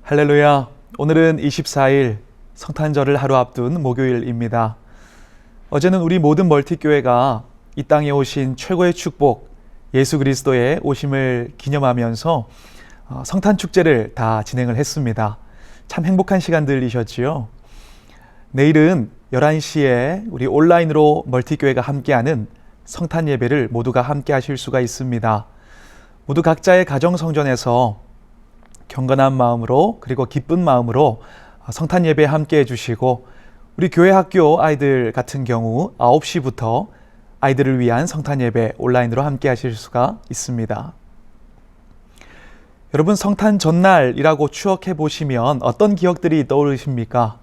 할렐루야. 오늘은 24일 성탄절을 하루 앞둔 목요일입니다. 어제는 우리 모든 멀티교회가 이 땅에 오신 최고의 축복 예수 그리스도의 오심을 기념하면서 성탄축제를 다 진행을 했습니다. 참 행복한 시간들이셨지요. 내일은 11시에 우리 온라인으로 멀티교회가 함께하는 성탄 예배를 모두가 함께 하실 수가 있습니다. 모두 각자의 가정성전에서 경건한 마음으로 그리고 기쁜 마음으로 성탄 예배에 함께 해주시고 우리 교회 학교 아이들 같은 경우 9시부터 아이들을 위한 성탄 예배 온라인으로 함께 하실 수가 있습니다. 여러분, 성탄 전날이라고 추억해 보시면 어떤 기억들이 떠오르십니까?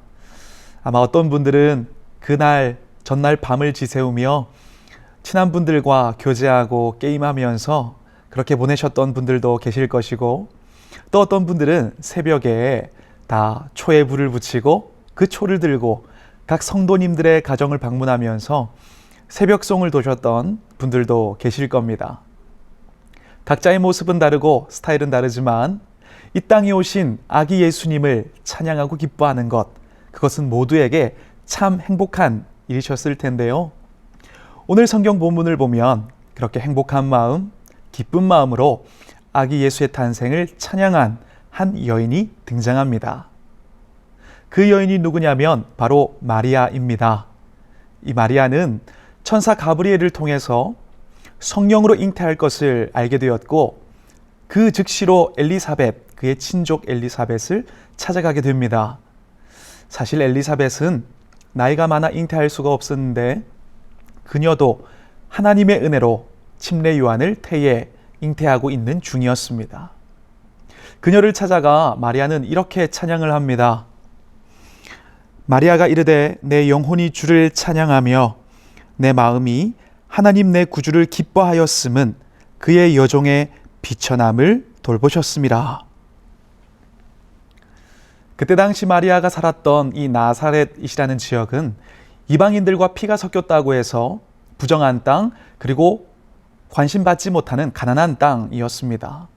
아마 어떤 분들은 그날 전날 밤을 지새우며 친한 분들과 교제하고 게임하면서 그렇게 보내셨던 분들도 계실 것이고, 또 어떤 분들은 새벽에 다 초에 불을 붙이고 그 초를 들고 각 성도님들의 가정을 방문하면서 새벽송을 도셨던 분들도 계실 겁니다. 각자의 모습은 다르고 스타일은 다르지만 이 땅에 오신 아기 예수님을 찬양하고 기뻐하는 것, 그것은 모두에게 참 행복한 일이셨을 텐데요. 오늘 성경 본문을 보면 그렇게 행복한 마음, 기쁜 마음으로 아기 예수의 탄생을 찬양한 한 여인이 등장합니다. 그 여인이 누구냐면 바로 마리아입니다. 이 마리아는 천사 가브리엘을 통해서 성령으로 잉태할 것을 알게 되었고, 그 즉시로 엘리사벳, 그의 친족 엘리사벳을 찾아가게 됩니다. 사실 엘리사벳은 나이가 많아 잉태할 수가 없었는데 그녀도 하나님의 은혜로 침례 요한을 태에 잉태하고 있는 중이었습니다. 그녀를 찾아가 마리아는 이렇게 찬양을 합니다. 마리아가 이르되 내 영혼이 주를 찬양하며 내 마음이 하나님 내 구주를 기뻐하였음은 그의 여종의 비천함을 돌보셨음이라. 그때 당시 마리아가 살았던 이 나사렛이라는 지역은 이방인들과 피가 섞였다고 해서 부정한 땅, 그리고 관심받지 못하는 가난한 땅이었습니다.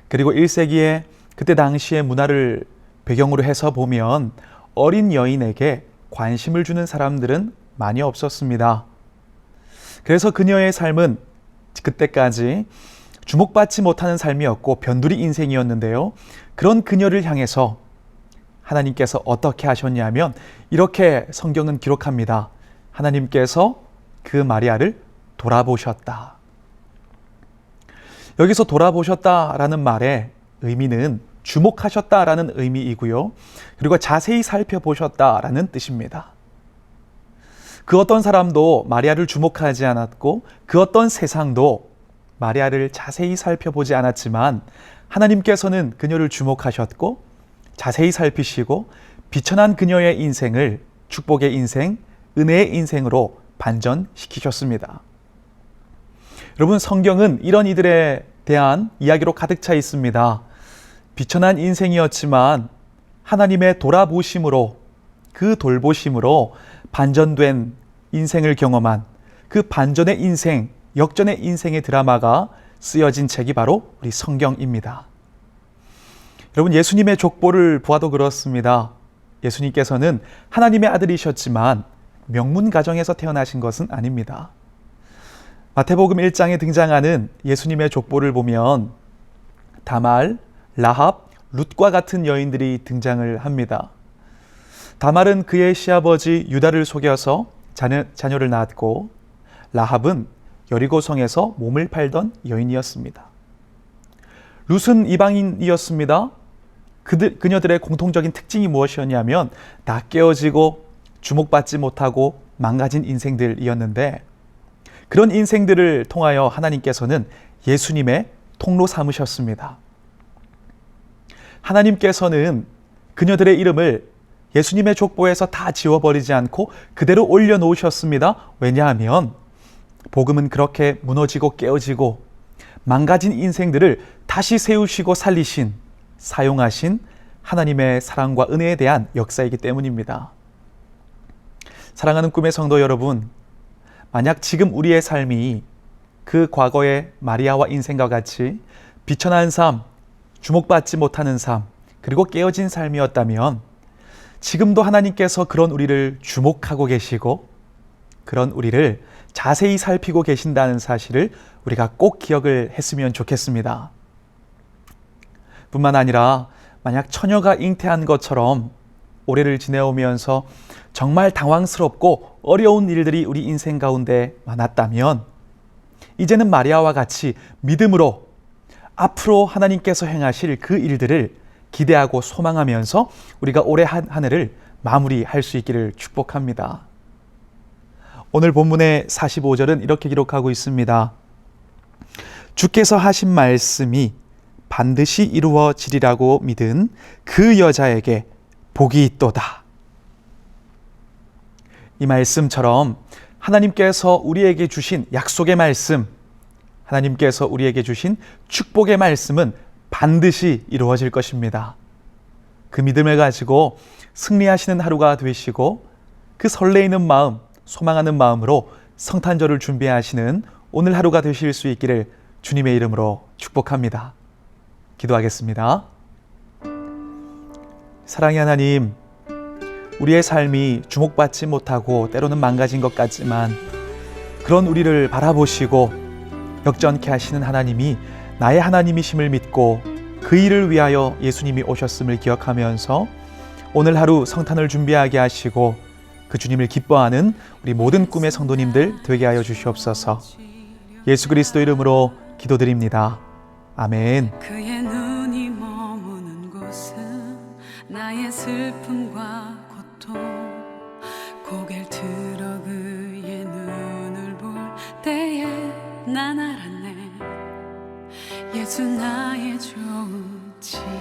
그리고 1세기에 그때 당시의 문화를 배경으로 해서 보면 어린 여인에게 관심을 주는 사람들은 많이 없었습니다. 그래서 그녀의 삶은 그때까지 주목받지 못하는 삶이었고 변두리 인생이었는데요. 그런 그녀를 향해서 하나님께서 어떻게 하셨냐면 이렇게 성경은 기록합니다. 하나님께서 그 마리아를 돌아보셨다. 여기서 돌아보셨다라는 말의 의미는 주목하셨다라는 의미이고요. 그리고 자세히 살펴보셨다라는 뜻입니다. 그 어떤 사람도 마리아를 주목하지 않았고 그 어떤 세상도 마리아를 자세히 살펴보지 않았지만 하나님께서는 그녀를 주목하셨고 자세히 살피시고 비천한 그녀의 인생을 축복의 인생, 은혜의 인생으로 반전시키셨습니다. 여러분, 성경은 이런 이들에 대한 이야기로 가득 차 있습니다. 비천한 인생이었지만 하나님의 돌아보심으로, 그 돌보심으로 반전된 인생을 경험한 그 반전의 인생, 역전의 인생의 드라마가 쓰여진 책이 바로 우리 성경입니다. 여러분, 예수님의 족보를 보아도 그렇습니다. 예수님께서는 하나님의 아들이셨지만 명문 가정에서 태어나신 것은 아닙니다. 마태복음 1장에 등장하는 예수님의 족보를 보면 다말, 라합, 룻과 같은 여인들이 등장을 합니다. 다말은 그의 시아버지 유다를 속여서 자녀를 낳았고, 라합은 여리고성에서 몸을 팔던 여인이었습니다. 룻은 이방인이었습니다. 그녀들의 공통적인 특징이 무엇이었냐면 다 깨어지고 주목받지 못하고 망가진 인생들이었는데, 그런 인생들을 통하여 하나님께서는 예수님의 통로 삼으셨습니다. 하나님께서는 그녀들의 이름을 예수님의 족보에서 다 지워버리지 않고 그대로 올려놓으셨습니다. 왜냐하면 복음은 그렇게 무너지고 깨어지고 망가진 인생들을 다시 세우시고 살리신, 사용하신 하나님의 사랑과 은혜에 대한 역사이기 때문입니다. 사랑하는 꿈의 성도 여러분, 만약 지금 우리의 삶이 그 과거의 마리아와 인생과 같이 비천한 삶, 주목받지 못하는 삶, 그리고 깨어진 삶이었다면 지금도 하나님께서 그런 우리를 주목하고 계시고 그런 우리를 자세히 살피고 계신다는 사실을 우리가 꼭 기억을 했으면 좋겠습니다. 뿐만 아니라 만약 처녀가 잉태한 것처럼 올해를 지내오면서 정말 당황스럽고 어려운 일들이 우리 인생 가운데 많았다면 이제는 마리아와 같이 믿음으로 앞으로 하나님께서 행하실 그 일들을 기대하고 소망하면서 우리가 올해 한 해를 마무리할 수 있기를 축복합니다. 오늘 본문의 45절은 이렇게 기록하고 있습니다. 주께서 하신 말씀이 반드시 이루어지리라고 믿은 그 여자에게 복이 있도다. 이 말씀처럼 하나님께서 우리에게 주신 약속의 말씀, 하나님께서 우리에게 주신 축복의 말씀은 반드시 이루어질 것입니다. 그 믿음을 가지고 승리하시는 하루가 되시고 그 설레이는 마음, 소망하는 마음으로 성탄절을 준비하시는 오늘 하루가 되실 수 있기를 주님의 이름으로 축복합니다. 기도하겠습니다. 사랑의 하나님, 우리의 삶이 주목받지 못하고 때로는 망가진 것 같지만 그런 우리를 바라보시고 역전케 하시는 하나님이 나의 하나님이심을 믿고 그 일을 위하여 예수님이 오셨음을 기억하면서 오늘 하루 성탄을 준비하게 하시고 그 주님을 기뻐하는 우리 모든 꿈의 성도님들 되게 하여 주시옵소서. 예수 그리스도 이름으로 기도드립니다. 아멘. 그의 눈이 머무는 곳은 나의 슬픔과 고통, 고개를 들어 그의 눈을 볼 때에 난 알았네. 예수 나의 좋은 치료자,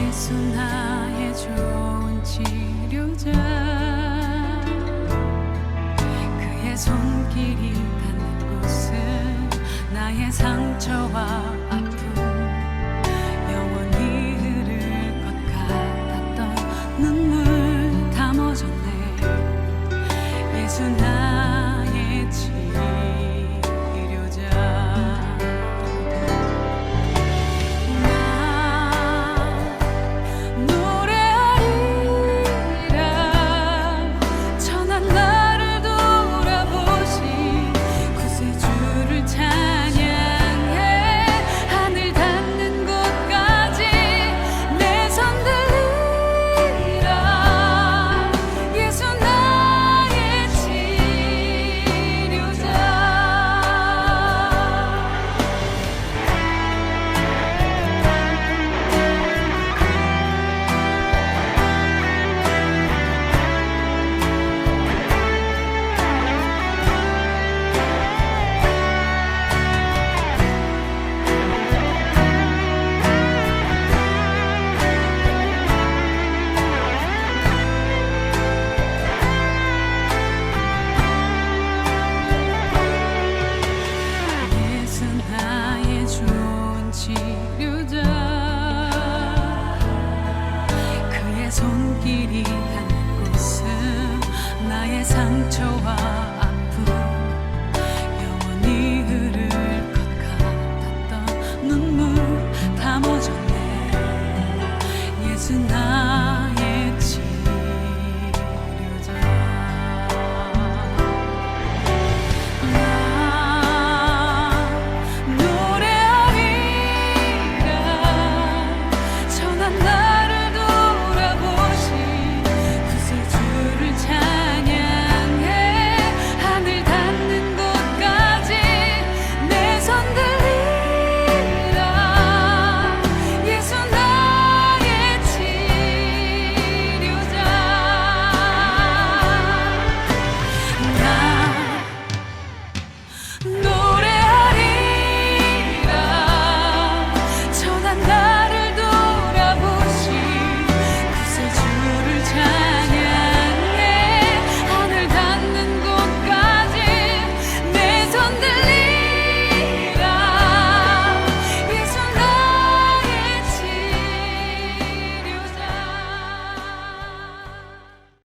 예수 나의 좋은 치료자. 그의 손길이 닿는 곳은 나의 상처와 아픔 영원히 흐를 것 같았던 눈물 다 멎었네. 예수 나의 치료자. 손길이 닿는 곳은 나의 상처와